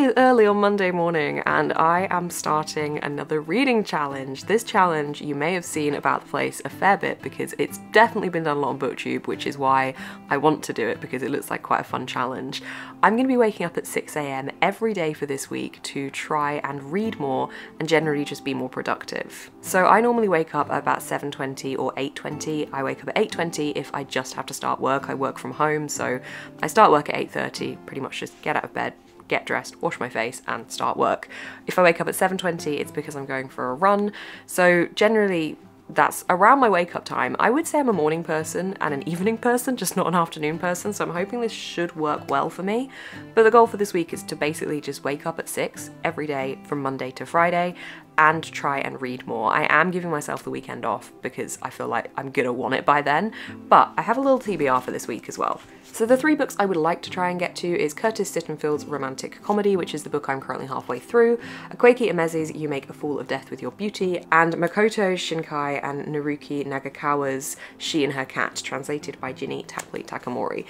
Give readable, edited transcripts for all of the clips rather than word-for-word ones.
is early on Monday morning and I am starting another reading challenge. This challenge you may have seen about the place a fair bit because it's definitely been done a lot on BookTube, which is why I want to do it because it looks like quite a fun challenge. I'm going to be waking up at 6 AM every day for this week to try and read more and generally just be more productive. So I normally wake up at about 7:20 or 8:20. I wake up at 8:20 if I just have to start work. I work from home, so I start work at 8:30, pretty much just get out of bed, get dressed, wash my face and start work. If I wake up at 7:20, it's because I'm going for a run. So generally that's around my wake up time. I would say I'm a morning person and an evening person, just not an afternoon person, so I'm hoping this should work well for me. But the goal for this week is to basically just wake up at 6 every day from Monday to Friday and try and read more. I am giving myself the weekend off because I feel like I'm gonna want it by then, but I have a little TBR for this week as well. So the 3 books I would like to try and get to is Curtis Sittenfield's romantic comedy, which is the book I'm currently halfway through, Akwaeke Emezi's You Make a Fool of Death with Your Beauty, and Makoto Shinkai and Naruki Nagakawa's She and Her Cat, translated by Ginny Takamori.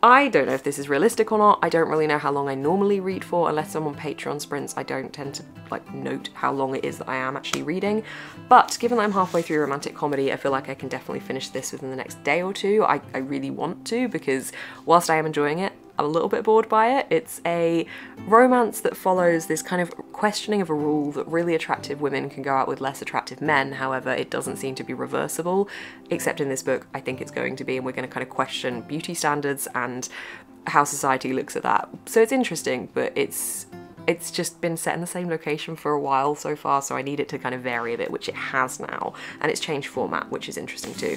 I don't know if this is realistic or not. I don't really know how long I normally read for, unless I'm on Patreon sprints. I don't tend to like note how long it is that I am actually reading. But given that I'm halfway through romantic comedy, I feel like I can definitely finish this within the next day or two. I really want to, because whilst I am enjoying it, I'm a little bit bored by it. It's a romance that follows this kind of questioning of a rule that really attractive women can go out with less attractive men. However, it doesn't seem to be reversible, except in this book I think it's going to be, and we're going to kind of question beauty standards and how society looks at that. So it's interesting, but it's just been set in the same location for a while so far, so I need it to kind of vary a bit, which it has now, and it's changed format, which is interesting too.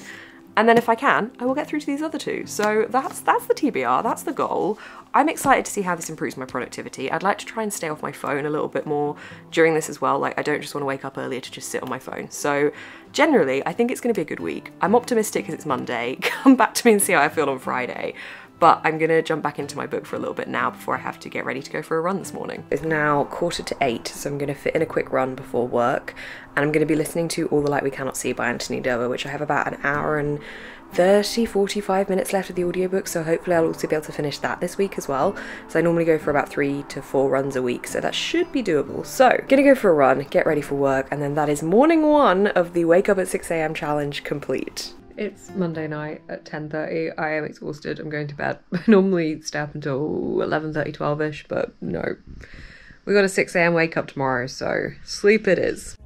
And then if I can, I will get through to these other 2. So that's the TBR, that's the goal. I'm excited to see how this improves my productivity. I'd like to try and stay off my phone a little bit more during this as well. Like, I don't just want to wake up earlier to just sit on my phone. So generally, I think it's going to be a good week. I'm optimistic because it's Monday. Come back to me and see how I feel on Friday. But I'm gonna jump back into my book for a little bit now before I have to get ready to go for a run this morning. It's now 7:45, so I'm gonna fit in a quick run before work, and I'm gonna be listening to All the Light We Cannot See by Anthony Doerr, which I have about an hour and 45 minutes left of the audiobook, so hopefully I'll also be able to finish that this week as well. So I normally go for about 3 to 4 runs a week, so that should be doable. So, gonna go for a run, get ready for work, and then that is morning 1 of the Wake Up at 6 AM challenge complete. It's Monday night at 10:30. I am exhausted. I'm going to bed. I normally stay up until 11:30, 12ish, but no. We got a 6 AM wake up tomorrow, so sleep it is.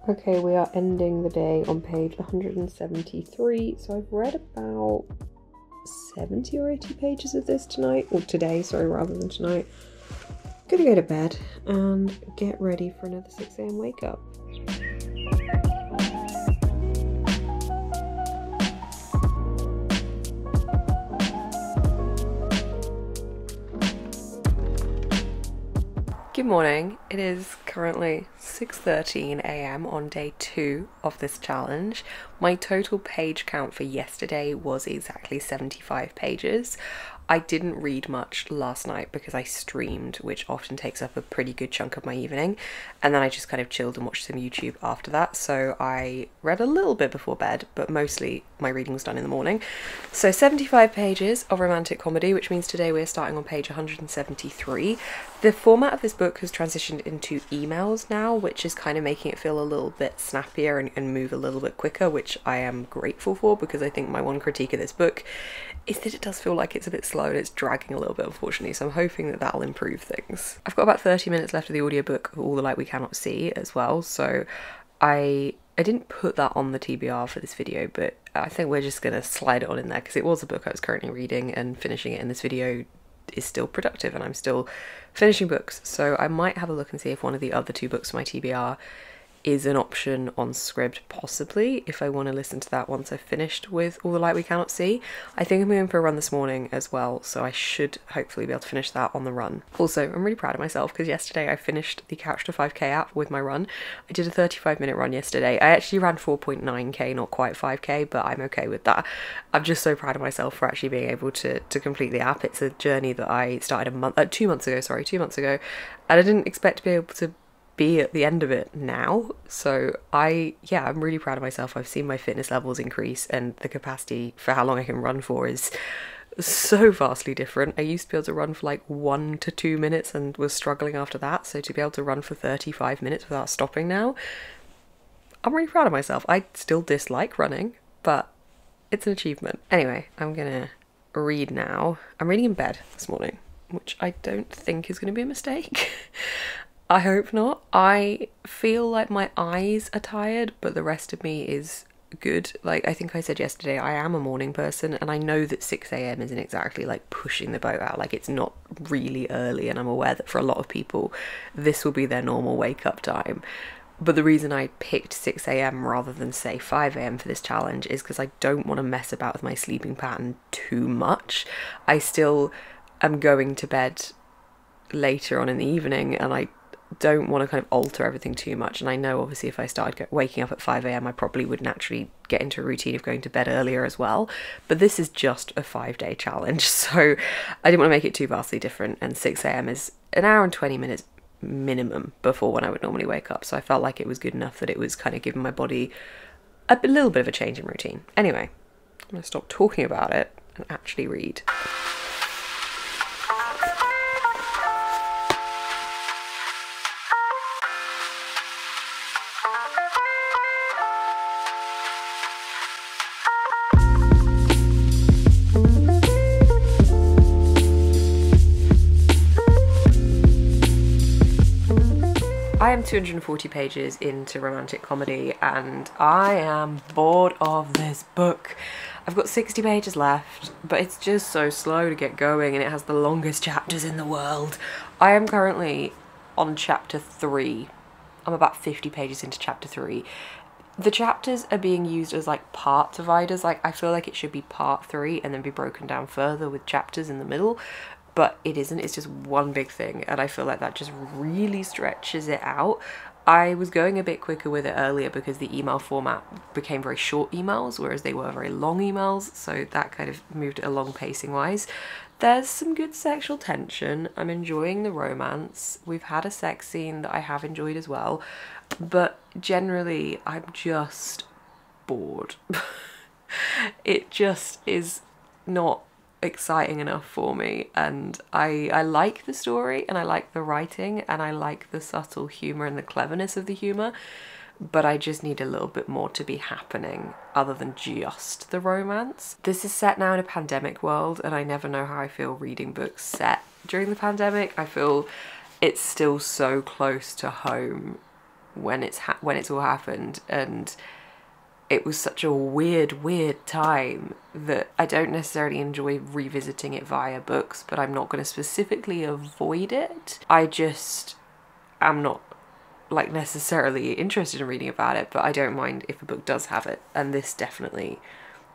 Okay, we are ending the day on page 173, so I've read about 70 or 80 pages of this tonight, or today, sorry, rather than tonight. I'm gonna go to bed and get ready for another 6 AM wake up. Good morning, it is currently 6:13 AM on day 2 of this challenge. My total page count for yesterday was exactly 75 pages. I didn't read much last night because I streamed, which often takes up a pretty good chunk of my evening, and then I just kind of chilled and watched some YouTube after that, so I read a little bit before bed, but mostly my reading was done in the morning. So 75 pages of romantic comedy, which means today we're starting on page 173. The format of this book has transitioned into emails now, which is kind of making it feel a little bit snappier and move a little bit quicker, which I am grateful for, because I think my one critique of this book is that it does feel like it's a bit slow and it's dragging a little bit, unfortunately, so I'm hoping that that'll improve things. I've got about 30 minutes left of the audiobook of All the Light We Cannot See as well, so I didn't put that on the TBR for this video, but I think we're just gonna slide it on in there because it was a book I was currently reading, and finishing it in this video is still productive and I'm still finishing books, so I might have a look and see if one of the other 2 books on my TBR is an option on SCRIBD, possibly, if I want to listen to that once I've finished with All the Light We Cannot See. I think I'm going for a run this morning as well, so I should hopefully be able to finish that on the run. Also, I'm really proud of myself because yesterday I finished the Couch to 5k app with my run. I did a 35-minute run yesterday. I actually ran 4.9k, not quite 5k, but I'm okay with that. I'm just so proud of myself for actually being able to complete the app. It's a journey that I started 2 months ago, and I didn't expect to be able to be at the end of it now. So I'm really proud of myself. I've seen my fitness levels increase, and the capacity for how long I can run for is so vastly different. I used to be able to run for like 1 to 2 minutes and was struggling after that, so to be able to run for 35 minutes without stopping now, I'm really proud of myself. I still dislike running, but it's an achievement. Anyway, I'm gonna read now. I'm reading in bed this morning, which I don't think is going to be a mistake. I hope not. I feel like my eyes are tired, but the rest of me is good. Like I think I said yesterday, I am a morning person, and I know that 6 a.m. isn't exactly like pushing the boat out. Like it's not really early, and I'm aware that for a lot of people this will be their normal wake up time. But the reason I picked 6 a.m. rather than say 5 a.m. for this challenge is because I don't want to mess about with my sleeping pattern too much. I still am going to bed later on in the evening, and I don't want to kind of alter everything too much. And I know obviously if I started waking up at 5 a.m. I probably would naturally get into a routine of going to bed earlier as well, but this is just a 5-day challenge, so I didn't want to make it too vastly different, and 6 a.m. is an hour and 20 minutes minimum before when I would normally wake up, so I felt like it was good enough that it was kind of giving my body a little bit of a change in routine. Anyway, I'm going to stop talking about it and actually read. I am 240 pages into romantic comedy and I am bored of this book. I've got 60 pages left, but it's just so slow to get going and it has the longest chapters in the world. I am currently on chapter 3. I'm about 50 pages into chapter 3. The chapters are being used as like part dividers. Like I feel like it should be part 3 and then be broken down further with chapters in the middle. But it isn't, it's just one big thing, and I feel like that just really stretches it out. I was going a bit quicker with it earlier because the email format became very short emails, whereas they were very long emails, so that kind of moved it along pacing wise. There's some good sexual tension, I'm enjoying the romance, we've had a sex scene that I have enjoyed as well, but generally I'm just bored. It just is not exciting enough for me, and I like the story and I like the writing and I like the subtle humour and the cleverness of the humour, but I just need a little bit more to be happening other than just the romance. This is set now in a pandemic world, and I never know how I feel reading books set during the pandemic. I feel it's still so close to home when it's all happened, and it was such a weird time that I don't necessarily enjoy revisiting it via books, but I'm not going to specifically avoid it. I just am not like necessarily interested in reading about it, but I don't mind if a book does have it, and this definitely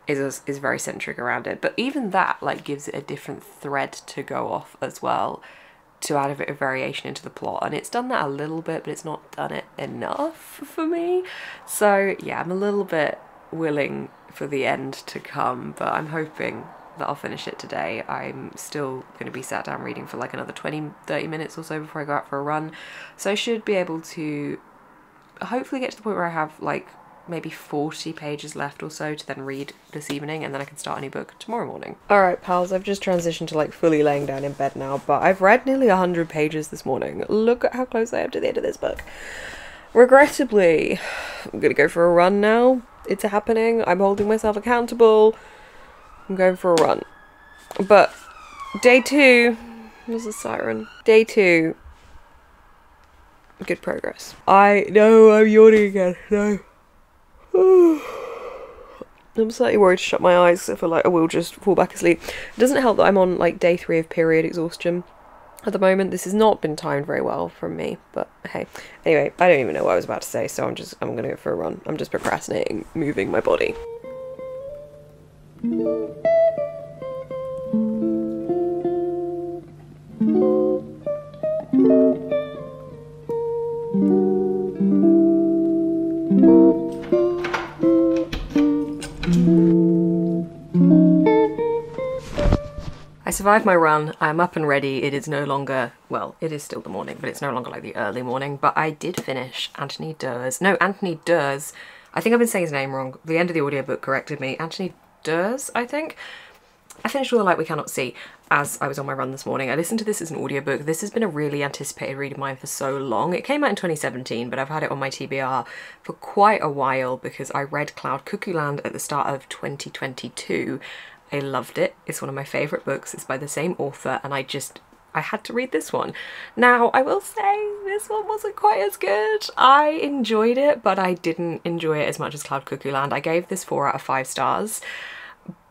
is very centric around it. But even that like gives it a different thread to go off as well, to add a bit of variation into the plot, and it's done that a little bit, but it's not done it enough for me. So yeah, I'm a little bit willing for the end to come, but I'm hoping that I'll finish it today. I'm still going to be sat down reading for like another 20-30 minutes or so before I go out for a run, so I should be able to hopefully get to the point where I have like maybe 40 pages left or so to then read this evening, and then I can start a new book tomorrow morning. Alright pals, I've just transitioned to like fully laying down in bed now, but I've read nearly 100 pages this morning. Look at how close I am to the end of this book. Regrettably, I'm gonna go for a run now. It's happening. I'm holding myself accountable. I'm going for a run. But day 2, there's a siren. Day 2, good progress. I know I'm yawning again, no. I'm slightly worried to shut my eyes, so I feel like I will just fall back asleep. It doesn't help that I'm on like day 3 of period exhaustion, at the moment. This has not been timed very well from me, but hey. Anyway, I don't even know what I was about to say, so I'm gonna go for a run. I'm just procrastinating moving my body. I survived my run, I'm up and ready. It is no longer, well, it is still the morning, but it's no longer like the early morning. But I did finish Anthony Durr's, I think I've been saying his name wrong. The end of the audiobook corrected me. Anthony Durr's, I think. I finished All the Light We Cannot See as I was on my run this morning. I listened to this as an audiobook. This has been a really anticipated read of mine for so long. It came out in 2017, but I've had it on my TBR for quite a while because I read Cloud Cuckoo Land at the start of 2022. I loved it. It's one of my favourite books. It's by the same author, and I had to read this one. Now, I will say this one wasn't quite as good. I enjoyed it, but I didn't enjoy it as much as Cloud Cuckoo Land. I gave this 4 out of 5 stars,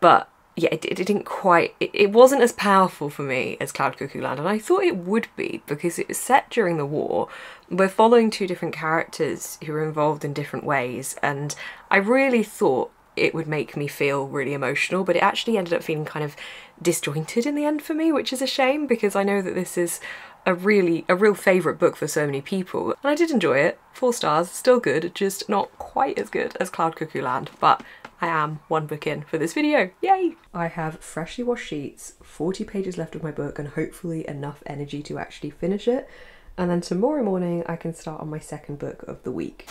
but yeah, it didn't quite, it wasn't as powerful for me as Cloud Cuckoo Land, and I thought it would be because it was set during the war. We're following 2 different characters who are involved in different ways, and I really thought it would make me feel really emotional, but it actually ended up feeling kind of disjointed in the end for me, which is a shame because I know that this is a real favourite book for so many people. And I did enjoy it. 4 stars, still good, just not quite as good as Cloud Cuckoo Land, but I am 1 book in for this video. Yay! I have freshly washed sheets, 40 pages left of my book, and hopefully enough energy to actually finish it. And then tomorrow morning I can start on my 2nd book of the week.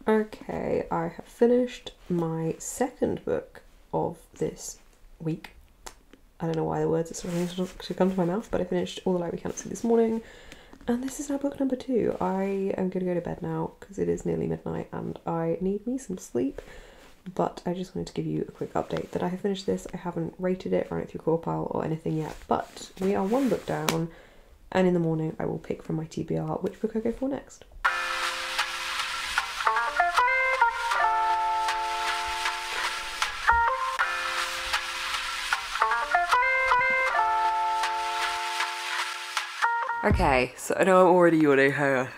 Okay, I have finished my 2nd book of this week. I don't know why the words are starting to come to my mouth, but I finished All the Light We Cannot See this morning, and this is now book number 2. I am going to go to bed now because it is nearly midnight and I need me some sleep, but I just wanted to give you a quick update that I have finished this. I haven't rated it, run it through Corpile or anything yet, but we are 1 book down, and in the morning I will pick from my TBR which book I go for next. Okay, so I know I'm already yawning here.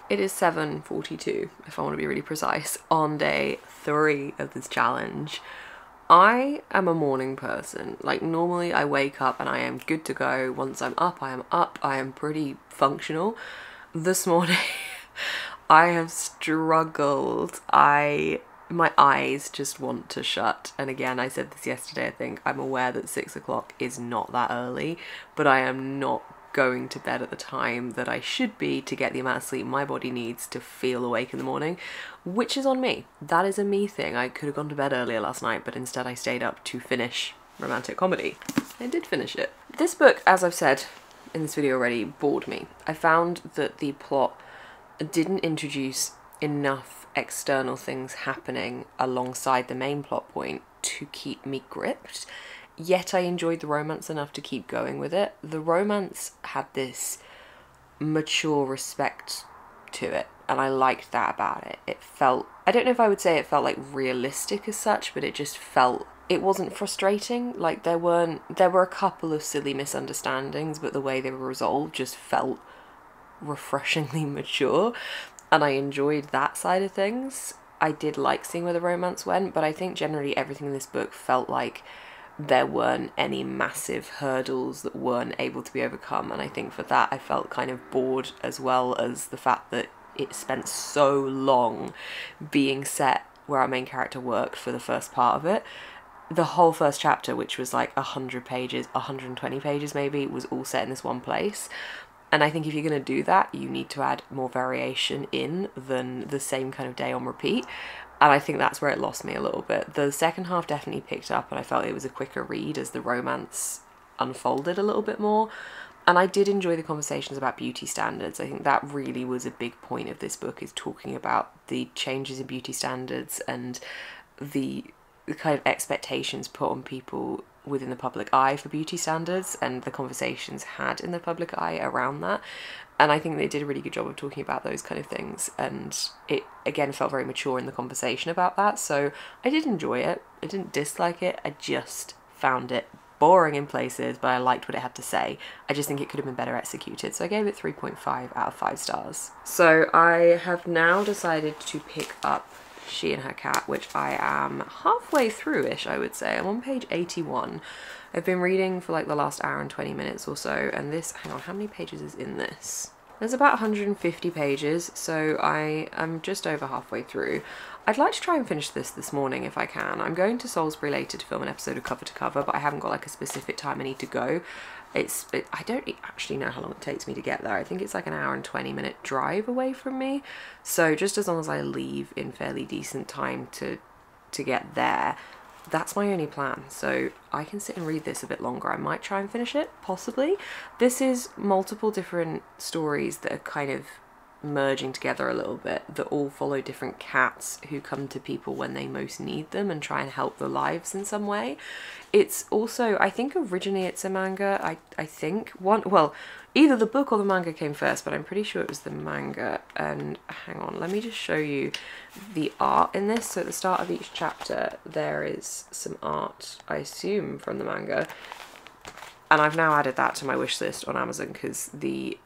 It is 7:42, if I want to be really precise, on day 3 of this challenge. I am a morning person. Like, normally I wake up and I am good to go. Once I'm up, I am up. I am pretty functional. This morning, I have struggled. My eyes just want to shut. And again, I said this yesterday, I think. I'm aware that 6 o'clock is not that early, but I am not going to bed at the time that I should be to get the amount of sleep my body needs to feel awake in the morning, which is on me. That is a me thing. I could have gone to bed earlier last night, but instead I stayed up to finish romantic comedy. I did finish it. This book, as I've said in this video already, bored me. I found that the plot didn't introduce enough external things happening alongside the main plot point to keep me gripped. Yet I enjoyed the romance enough to keep going with it. The romance had this mature respect to it, and I liked that about it. It felt, I don't know if I would say it felt like realistic as such, but it just felt, it wasn't frustrating. Like, there were a couple of silly misunderstandings, but the way they were resolved just felt refreshingly mature, and I enjoyed that side of things. I did like seeing where the romance went, but I think generally everything in this book felt like there weren't any massive hurdles that weren't able to be overcome, and I think for that I felt kind of bored, as well as the fact that it spent so long being set where our main character worked for the first part of it. The whole first chapter, which was like 100 pages, 120 pages maybe, was all set in this one place. And I think if you're going to do that, you need to add more variation in than the same kind of day on repeat. And I think that's where it lost me a little bit. The second half definitely picked up, and I felt it was a quicker read as the romance unfolded a little bit more. And I did enjoy the conversations about beauty standards. I think that really was a big point of this book, is talking about the changes in beauty standards and the kind of expectations put on people within the public eye for beauty standards, and the conversations had in the public eye around that. And I think they did a really good job of talking about those kind of things, and it again felt very mature in the conversation about that. So I did enjoy it. I didn't dislike it, I just found it boring in places, but I liked what it had to say. I just think it could have been better executed, so I gave it 3.5 out of 5 stars. So I have now decided to pick up She and Her Cat, which I am halfway through-ish, I would say. I'm on page 81. I've been reading for like the last hour and 20 minutes or so, and this, hang on, how many pages is in this? There's about 150 pages, so I am just over halfway through. I'd like to try and finish this morning if I can. I'm going to Salisbury later to film an episode of Cover to Cover, but I haven't got like a specific time I need to go. I don't actually know how long it takes me to get there. I think it's like an hour and 20-minute drive away from me. So just as long as I leave in fairly decent time to get there, that's my only plan. So I can sit and read this a bit longer. I might try and finish it, possibly. This is multiple different stories that are kind of merging together a little bit, that all follow different cats who come to people when they most need them and try and help their lives in some way. It's also, I think originally it's a manga. I think well, either the book or the manga came first, but I'm pretty sure it was the manga. And hang on, let me just show you the art in this. So at the start of each chapter there is some art, I assume from the manga, and I've now added that to my wish list on Amazon because that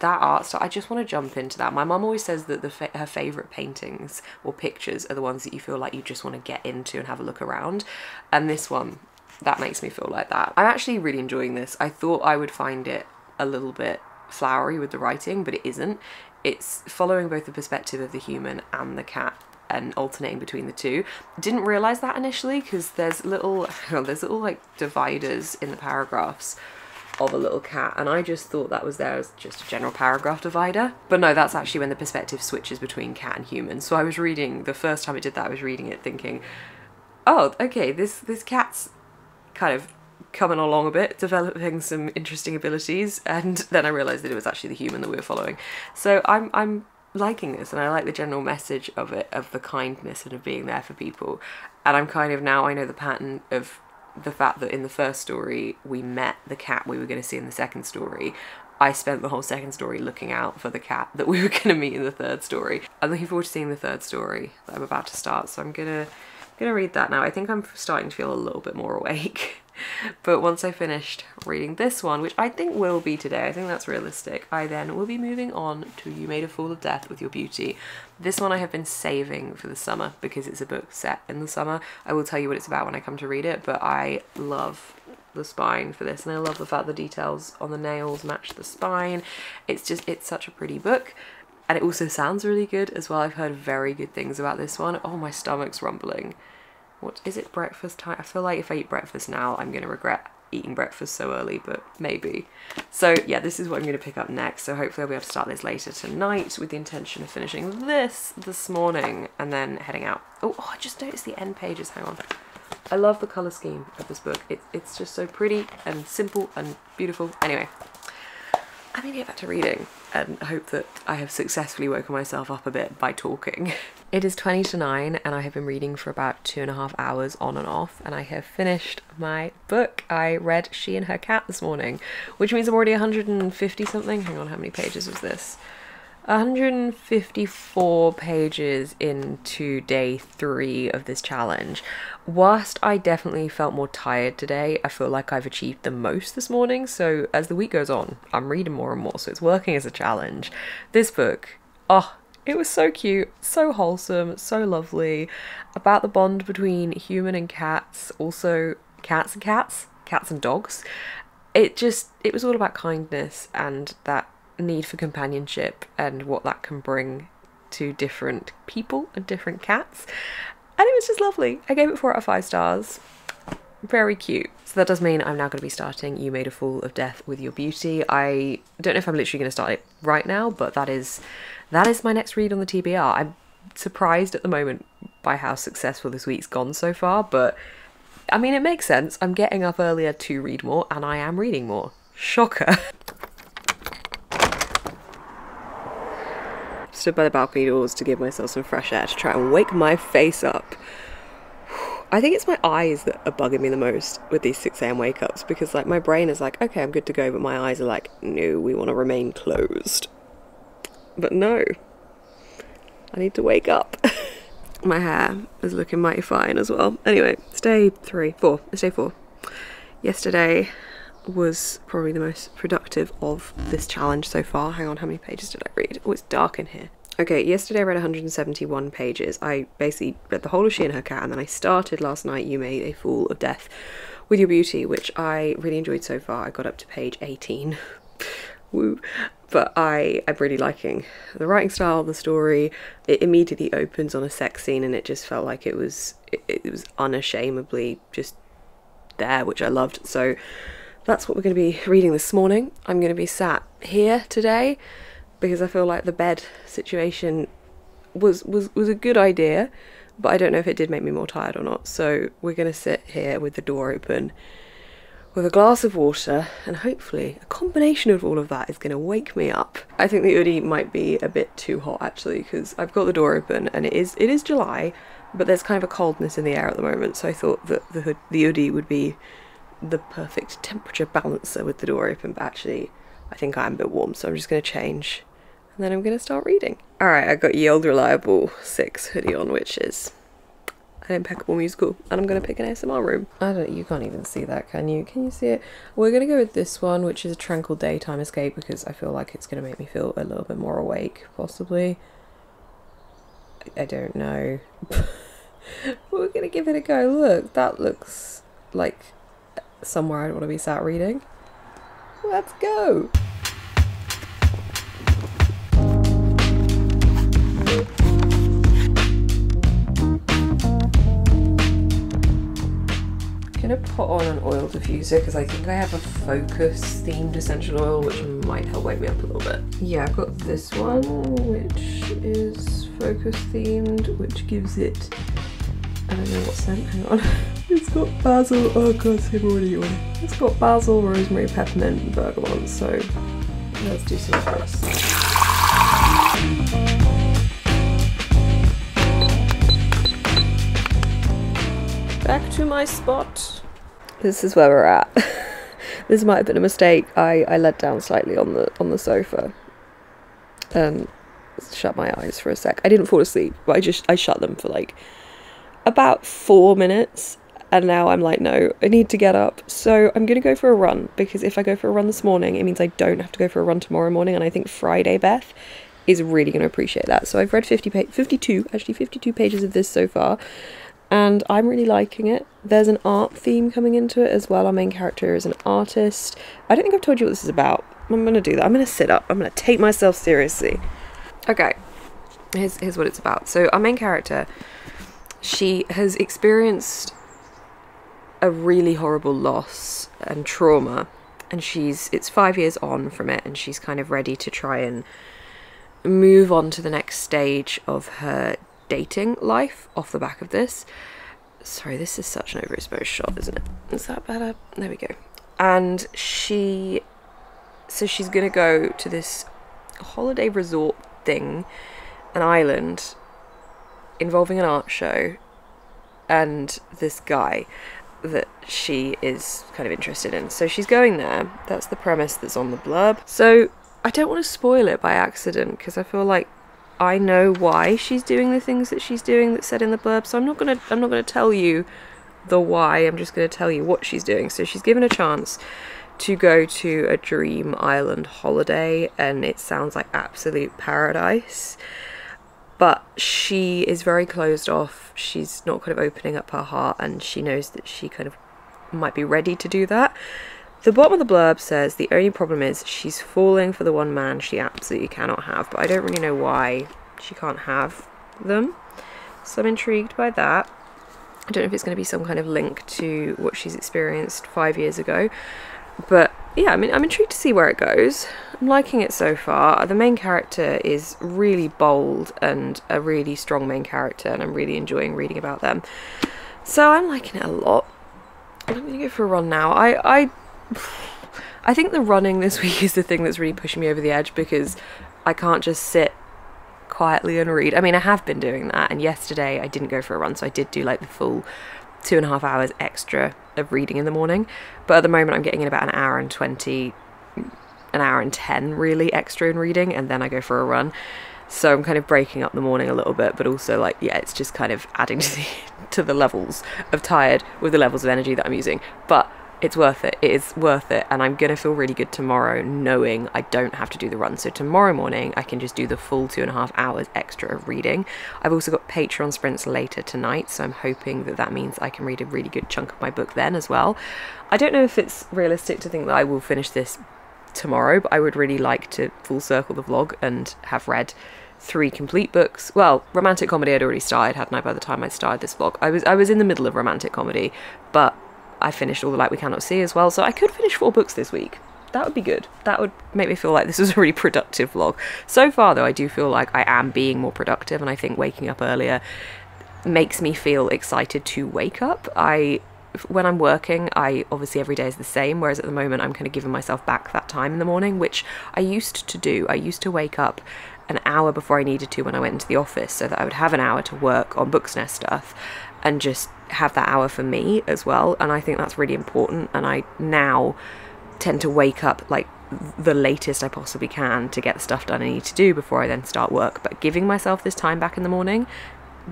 art style, I just want to jump into that. My mum always says that her favourite paintings or pictures are the ones that you feel like you just want to get into and have a look around, and this one, that makes me feel like that. I'm actually really enjoying this. I thought I would find it a little bit flowery with the writing, but it isn't. It's following both the perspective of the human and the cat and alternating between the two. Didn't realise that initially because there's little like dividers in the paragraphs of a little cat, and I just thought that was there as just a general paragraph divider. But no, that's actually when the perspective switches between cat and human. So I was reading, the first time it did that, I was reading it thinking, oh, okay, this cat's kind of coming along a bit, developing some interesting abilities, and then I realised that it was actually the human that we were following. So I'm liking this, and I like the general message of it, of the kindness and of being there for people. And I'm kind of, now I know the pattern of the fact that in the first story we met the cat we were going to see in the second story. I spent the whole second story looking out for the cat that we were going to meet in the third story. I'm looking forward to seeing the third story that I'm about to start, so I'm gonna read that now. I think I'm starting to feel a little bit more awake. But once I finished reading this one, which I think will be today, I think that's realistic, I then will be moving on to You Made a Fool of Death with Your Beauty. This one I have been saving for the summer because it's a book set in the summer. I will tell you what it's about when I come to read it, but I love the spine for this, and I love the fact the details on the nails match the spine. It's such a pretty book. And it also sounds really good as well. I've heard very good things about this one. Oh, my stomach's rumbling. What is it, breakfast time? I feel like if I eat breakfast now, I'm going to regret eating breakfast so early, but maybe. So yeah, this is what I'm going to pick up next. So hopefully I'll be able to start this later tonight with the intention of finishing this morning and then heading out. Oh, I just noticed the end pages. Hang on. I love the colour scheme of this book. It's just so pretty and simple and beautiful. Anyway, I'm going to get back to reading and hope that I have successfully woken myself up a bit by talking. It is 20 to 9 and I have been reading for about 2.5 hours on and off, and I have finished my book. I read She and Her Cat this morning, which means I'm already 150 something. Hang on, how many pages was this? 154 pages into day 3 of this challenge. Whilst I definitely felt more tired today, I feel like I've achieved the most this morning. So as the week goes on, I'm reading more and more, so it's working as a challenge. This book, oh, it was so cute, so wholesome, so lovely, about the bond between human and cats, also cats and cats and dogs. It was all about kindness and that need for companionship and what that can bring to different people and different cats, and it was just lovely. I gave it 4 out of 5 stars. Very cute. So that does mean I'm now going to be starting You Made a Fool of Death with Your Beauty. I don't know if I'm literally going to start it right now, but that is my next read on the TBR. I'm surprised at the moment by how successful this week's gone so far, but I mean, it makes sense. I'm getting up earlier to read more, and I am reading more. Shocker. Stood by the balcony doors to give myself some fresh air to try and wake my face up. I think it's my eyes that are bugging me the most with these 6 AM wake ups, because like my brain is like, okay, I'm good to go, but my eyes are like, no, we want to remain closed. But no, I need to wake up. My hair is looking mighty fine as well. Anyway, it's day 4. Yesterday was probably the most productive of this challenge so far. Hang on, how many pages did I read? Oh, it's dark in here. Okay, yesterday I read 171 pages. I basically read the whole of She and Her Cat, and then I started last night You Made a Fool of Death with Your Beauty, which I really enjoyed so far. I got up to page 18. Woo. But I'm really liking the writing style, the story. It immediately opens on a sex scene, and it just felt like it was unashamedly just there, which I loved. So that's what we're going to be reading this morning. I'm going to be sat here today because I feel like the bed situation was a good idea, but I don't know if it did make me more tired or not. So we're going to sit here with the door open with a glass of water, and hopefully a combination of all of that is going to wake me up. I think the hoodie might be a bit too hot actually, because I've got the door open and it is July, but there's kind of a coldness in the air at the moment, so I thought that the hoodie would be the perfect temperature balancer with the door open, but actually I think I'm a bit warm, so I'm just going to change and then I'm going to start reading. Alright, I got Ye Olde Reliable 6 hoodie on, which is an impeccable musical, and I'm going to pick an ASMR room. You can't even see that, can you? Can you see it? We're going to go with this one, which is a tranquil daytime escape, because I feel like it's going to make me feel a little bit more awake, possibly. I don't know. We're going to give it a go. Look, that looks like somewhere I'd want to be sat reading. Let's go! I'm going to put on an oil diffuser because I think I have a focus themed essential oil, which might help wake me up a little bit. Yeah, I've got this one, which is focus themed, which gives it, I don't know what scent, hang on. It's got basil, oh god, I'm already yawning. It's got basil, rosemary, peppermint, and bergamot, so let's do some of this. Back to my spot. This is where we're at. This might have been a mistake. I let down slightly on the sofa and shut my eyes for a sec. I didn't fall asleep, but I shut them for like about 4 minutes, and now I'm like, no, I need to get up. So I'm gonna go for a run, because if I go for a run this morning, it means I don't have to go for a run tomorrow morning, and I think Friday Beth is really gonna appreciate that. So I've read 52 pages of this so far, and I'm really liking it. There's an art theme coming into it as well. Our main character is an artist. I don't think I've told you what this is about. I'm gonna do that. I'm gonna sit up. I'm gonna take myself seriously. Okay, here's what it's about. So our main character, she has experienced a really horrible loss and trauma, and it's 5 years on from it, and she's kind of ready to try and move on to the next stage of her dating life off the back of this. Sorry, this is such an overexposed shot, isn't it? Is that better? There we go. And she's gonna go to this holiday resort thing, an island involving an art show and this guy that she is kind of interested in. So she's going there. That's the premise that's on the blurb. So I don't want to spoil it by accident, because I feel like I know why she's doing the things that she's doing that's said in the blurb, so I'm not gonna tell you the why, I'm just gonna tell you what she's doing. So she's given a chance to go to a dream island holiday, and it sounds like absolute paradise, but she is very closed off. She's not kind of opening up her heart, and she knows that she kind of might be ready to do that. The bottom of the blurb says the only problem is she's falling for the one man she absolutely cannot have, but I don't really know why she can't have them. So I'm intrigued by that. I don't know if it's going to be some kind of link to what she's experienced 5 years ago, but yeah, I mean, I'm intrigued to see where it goes. I'm liking it so far. The main character is really bold and a really strong main character, and I'm really enjoying reading about them. So I'm liking it a lot. I'm going to go for a run now. I think the running this week is the thing that's really pushing me over the edge, because I can't just sit quietly and read. I mean, I have been doing that, and yesterday I didn't go for a run, so I did do like the full 2.5 hours extra of reading in the morning, but at the moment I'm getting in about an hour and 20, an hour and 10 really extra in reading, and then I go for a run. So I'm kind of breaking up the morning a little bit, but also like, yeah, it's just kind of adding to the levels of tired with the levels of energy that I'm using. But it's worth it. It is worth it, and I'm gonna feel really good tomorrow knowing I don't have to do the run. So tomorrow morning I can just do the full 2.5 hours extra of reading. I've also got Patreon sprints later tonight, so I'm hoping that that means I can read a really good chunk of my book then as well. I don't know if it's realistic to think that I will finish this tomorrow, but I would really like to full circle the vlog and have read 3 complete books. Well, romantic comedy I'd already started, hadn't I, by the time I started this vlog. I was in the middle of romantic comedy, but I finished All the Light We Cannot See as well, so I could finish 4 books this week. That would be good. That would make me feel like this was a really productive vlog. So far though, I do feel like I am being more productive, and I think waking up earlier makes me feel excited to wake up. When I'm working, obviously every day is the same, whereas at the moment I'm kind of giving myself back that time in the morning, which I used to do. I used to wake up an hour before I needed to when I went into the office, so that I would have an hour to work on Booksnest stuff and just have that hour for me as well. And I think that's really important, and I now tend to wake up like the latest I possibly can to get the stuff done I need to do before I then start work. But giving myself this time back in the morning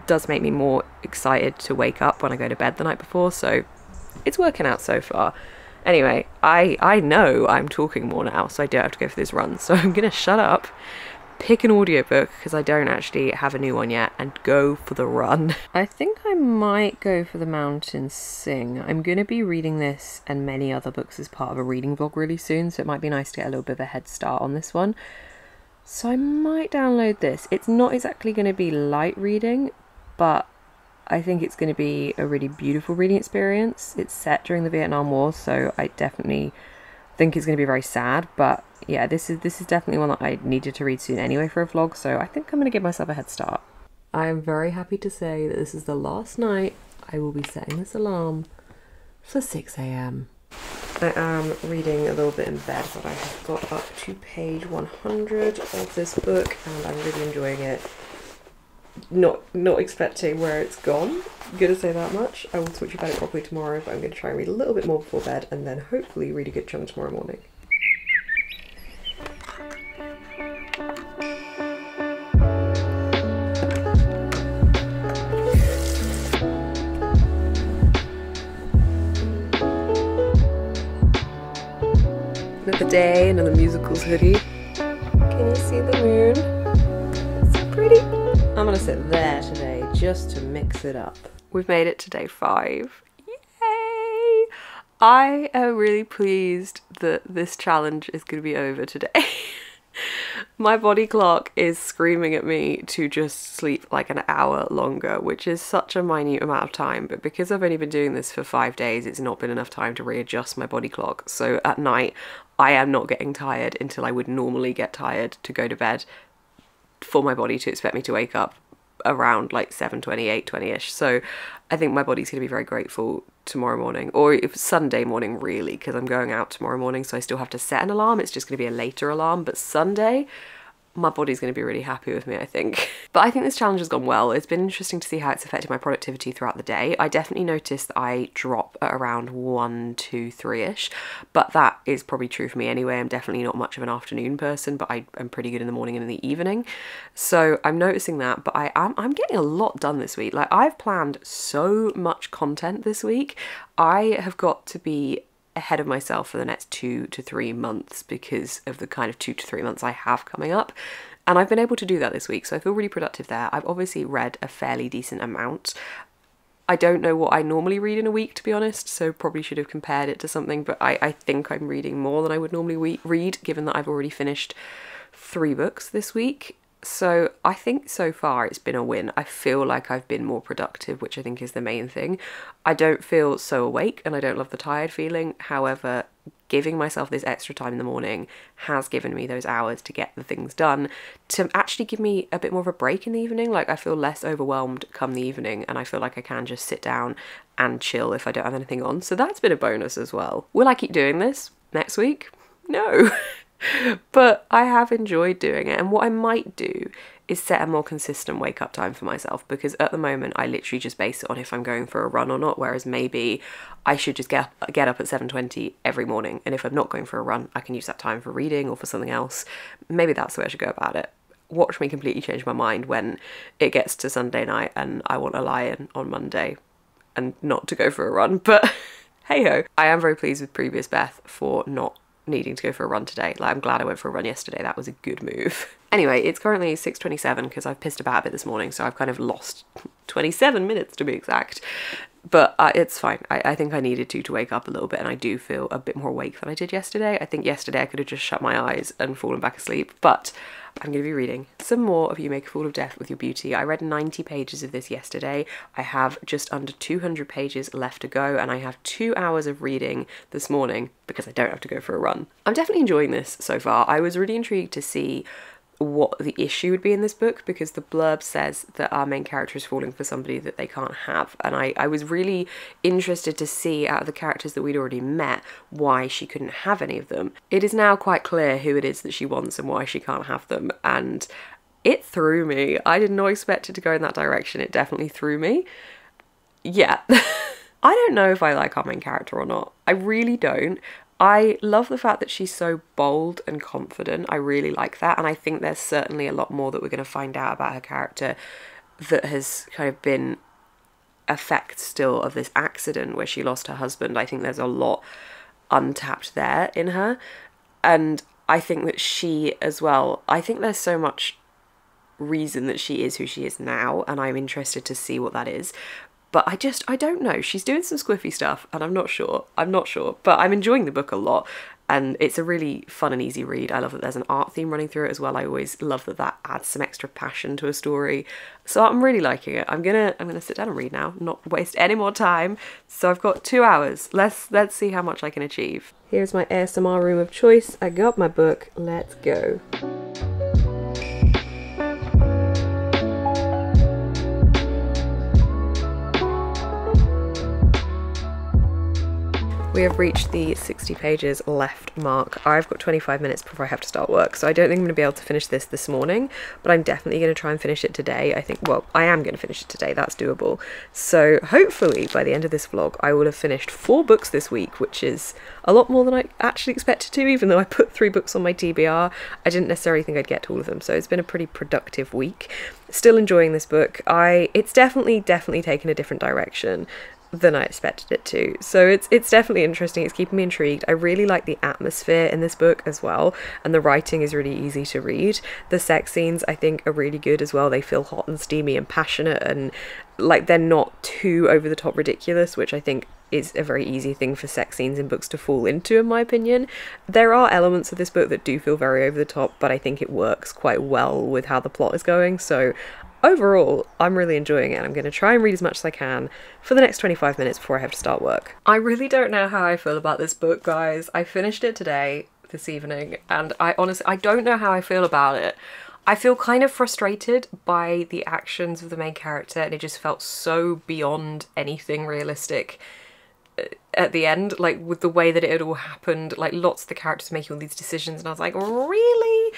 does make me more excited to wake up when I go to bed the night before, so it's working out so far. Anyway, I know I'm talking more now, so I don't have to go for this run, so I'm gonna shut up, pick an audiobook, because I don't actually have a new one yet, and go for the run. I think I might go for The Mountain Sing. I'm going to be reading this and many other books as part of a reading vlog really soon, so it might be nice to get a little bit of a head start on this one. So I might download this. It's not exactly going to be light reading, but I think it's going to be a really beautiful reading experience. It's set during the Vietnam War, so I definitely think it's going to be very sad, but yeah, this is definitely one that I needed to read soon anyway for a vlog, so I think I'm going to give myself a head start. I am very happy to say that this is the last night I will be setting this alarm for 6 AM. I am reading a little bit in bed, but I have got up to page 100 of this book and I'm really enjoying it. Not expecting where it's gone, I'm gonna say that much. I will talk to you about it properly tomorrow, but I'm going to try and read a little bit more before bed and then hopefully read a good chunk tomorrow morning. Another day, another musicals hoodie. Can you see the moon? It's so pretty. I'm gonna sit there today just to mix it up. We've made it to day 5. Yay! I am really pleased that this challenge is gonna be over today. My body clock is screaming at me to just sleep like an hour longer, which is such a minute amount of time, but because I've only been doing this for 5 days, it's not been enough time to readjust my body clock. So at night, I am not getting tired until I would normally get tired to go to bed for my body to expect me to wake up around like 7:20, 8:20ish. So I think my body's going to be very grateful tomorrow morning, or if Sunday morning really, because I'm going out tomorrow morning, so I still have to set an alarm. It's just going to be a later alarm, but Sunday my body's going to be really happy with me, I think. But I think this challenge has gone well. It's been interesting to see how it's affected my productivity throughout the day. I definitely noticed that I drop at around 1, 2, 3ish, but that is probably true for me anyway. I'm definitely not much of an afternoon person, but I'm pretty good in the morning and in the evening. So I'm noticing that, but I'm getting a lot done this week. Like, I've planned so much content this week. I have got to be ahead of myself for the next 2 to 3 months because of the kind of 2 to 3 months I have coming up, and I've been able to do that this week, so I feel really productive there. I've obviously read a fairly decent amount. I don't know what I normally read in a week, to be honest, so probably should have compared it to something, but I think I'm reading more than I would normally read, given that I've already finished 3 books this week. So I think so far it's been a win. I feel like I've been more productive, which I think is the main thing. I don't feel so awake and I don't love the tired feeling. However, giving myself this extra time in the morning has given me those hours to get the things done, to actually give me a bit more of a break in the evening. Like, I feel less overwhelmed come the evening and I feel like I can just sit down and chill if I don't have anything on. So that's been a bonus as well. Will I keep doing this next week? No. But I have enjoyed doing it, and what I might do is set a more consistent wake up time for myself, because at the moment I literally just base it on if I'm going for a run or not, whereas maybe I should just get up at 7:20 every morning, and if I'm not going for a run I can use that time for reading or for something else. Maybe that's the way I should go about it. Watch me completely change my mind when it gets to Sunday night and I want to lie in on Monday and not to go for a run, but hey ho. I am very pleased with previous Beth for not needing to go for a run today. Like, I'm glad I went for a run yesterday. That was a good move. Anyway, it's currently 6:27 because I've pissed about a bit this morning, so I've kind of lost 27 minutes to be exact. But it's fine. I think I needed to wake up a little bit, and I do feel a bit more awake than I did yesterday. I think yesterday I could have just shut my eyes and fallen back asleep, but I'm going to be reading some more of You Make a Fool of Death with Your Beauty. I read 90 pages of this yesterday. I have just under 200 pages left to go, and I have 2 hours of reading this morning because I don't have to go for a run. I'm definitely enjoying this so far. I was really intrigued to see what the issue would be in this book, because the blurb says that our main character is falling for somebody that they can't have, and I was really interested to see, out of the characters that we'd already met, why she couldn't have any of them. It is now quite clear who it is that she wants and why she can't have them, and it threw me. I did not expect it to go in that direction. It definitely threw me. Yeah. I don't know if I like our main character or not. I really don't. I love the fact that she's so bold and confident. I really like that, and I think there's certainly a lot more that we're going to find out about her character that has kind of been effect still of this accident where she lost her husband. I think there's a lot untapped there in her, and I think that she as well, I think there's so much reason that she is who she is now, and I'm interested to see what that is. But I don't know. She's doing some squiffy stuff, and I'm not sure. But I'm enjoying the book a lot, and it's a really fun and easy read. I love that there's an art theme running through it as well. I always love that that adds some extra passion to a story. So I'm really liking it. I'm gonna sit down and read now, not waste any more time. So I've got 2 hours. Let's see how much I can achieve. Here's my ASMR room of choice. I got my book. Let's go. We have reached the 60 pages left mark. I've got 25 minutes before I have to start work, so I don't think I'm going to be able to finish this morning, but I'm definitely going to try and finish it today. I think, well, I am going to finish it today. That's doable. So hopefully by the end of this vlog, I will have finished 4 books this week, which is a lot more than I actually expected to, even though I put 3 books on my TBR. I didn't necessarily think I'd get to all of them, so it's been a pretty productive week. Still enjoying this book. It's definitely taken a different direction than I expected it to. So it's definitely interesting. It's keeping me intrigued. I really like the atmosphere in this book as well, and the writing is really easy to read. The sex scenes I think are really good as well. They feel hot and steamy and passionate, and like they're not too over the top ridiculous, which I think is a very easy thing for sex scenes in books to fall into, in my opinion. There are elements of this book that do feel very over the top, but I think it works quite well with how the plot is going. So overall, I'm really enjoying it. I'm going to try and read as much as I can for the next 25 minutes before I have to start work. I really don't know how I feel about this book, guys. I finished it this evening, and I don't know how I feel about it. I feel kind of frustrated by the actions of the main character, and it just felt so beyond anything realistic at the end, like with the way that it had all happened, like lots of the characters making all these decisions, and I was like, really?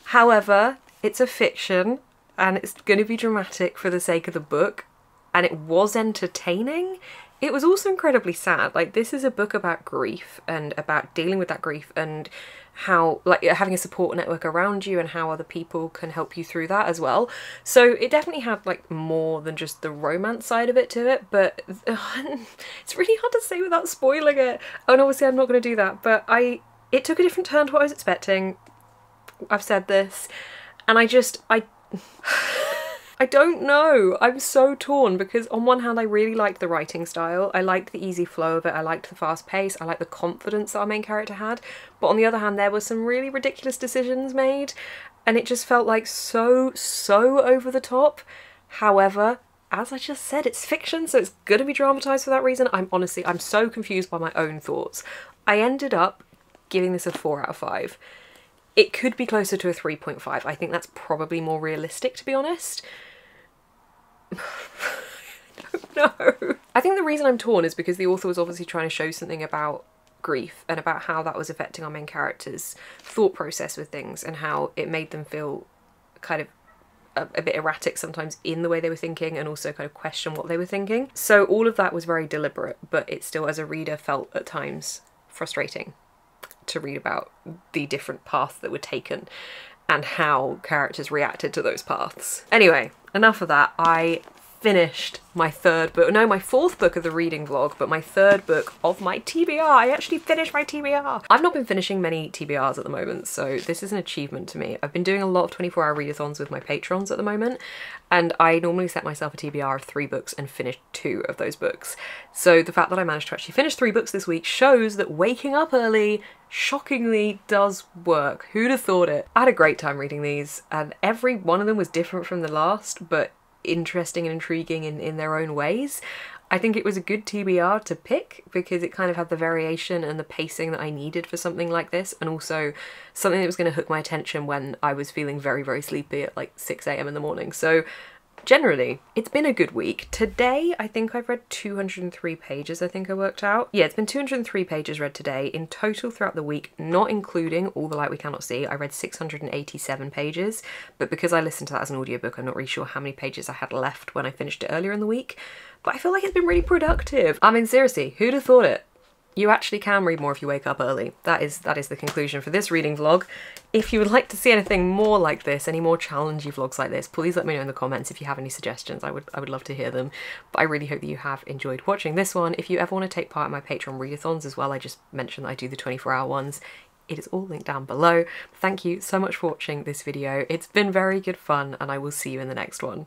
However, it's a fiction, and it's going to be dramatic for the sake of the book, and it was entertaining. It was also incredibly sad. Like, this is a book about grief and about dealing with that grief, and how, like, having a support network around you and how other people can help you through that as well. So it definitely had like more than just the romance side of it to it, but it's really hard to say without spoiling it. Oh, and obviously I'm not going to do that, but it took a different turn to what I was expecting. I've said this, and I don't know. I'm so torn, because on one hand I really liked the writing style, I liked the easy flow of it, I liked the fast pace, I liked the confidence that our main character had, but on the other hand there were some really ridiculous decisions made, and it just felt like so over the top. However, as I just said, it's fiction, so it's gonna be dramatised for that reason. I'm so confused by my own thoughts. I ended up giving this a 4 out of 5. It could be closer to a 3.5. I think that's probably more realistic, to be honest. I don't know. I think the reason I'm torn is because the author was obviously trying to show something about grief and about how that was affecting our main character's thought process with things, and how it made them feel kind of a bit erratic sometimes in the way they were thinking, and also kind of question what they were thinking. So all of that was very deliberate, but it still, as a reader, felt at times frustrating to read about the different paths that were taken and how characters reacted to those paths. Anyway, enough of that. I finished my fourth book of the reading vlog, but my third book of my TBR. I actually finished my TBR. I've not been finishing many TBRs at the moment, so this is an achievement to me. I've been doing a lot of 24-hour readathons with my patrons at the moment, and I normally set myself a TBR of 3 books and finish 2 of those books. So the fact that I managed to actually finish 3 books this week shows that waking up early shockingly does work. Who'd have thought it? I had a great time reading these, and every one of them was different from the last, but interesting and intriguing in their own ways. I think it was a good TBR to pick because it kind of had the variation and the pacing that I needed for something like this, and also something that was going to hook my attention when I was feeling very, very sleepy at like 6 AM in the morning. So generally, it's been a good week. Today, I think I've read 203 pages, I think I worked out. Yeah, it's been 203 pages read today. In total throughout the week, not including All the Light We Cannot See, I read 687 pages. But because I listened to that as an audiobook, I'm not really sure how many pages I had left when I finished it earlier in the week. But I feel like it's been really productive. I mean, seriously, who'd have thought it? You actually can read more if you wake up early. That is the conclusion for this reading vlog. If you would like to see anything more like this, any more challengey vlogs like this, please let me know in the comments if you have any suggestions. I would love to hear them. But I really hope that you have enjoyed watching this one. If you ever want to take part in my Patreon readathons as well, I just mentioned that I do the 24-hour ones. It is all linked down below. Thank you so much for watching this video. It's been very good fun, and I will see you in the next one.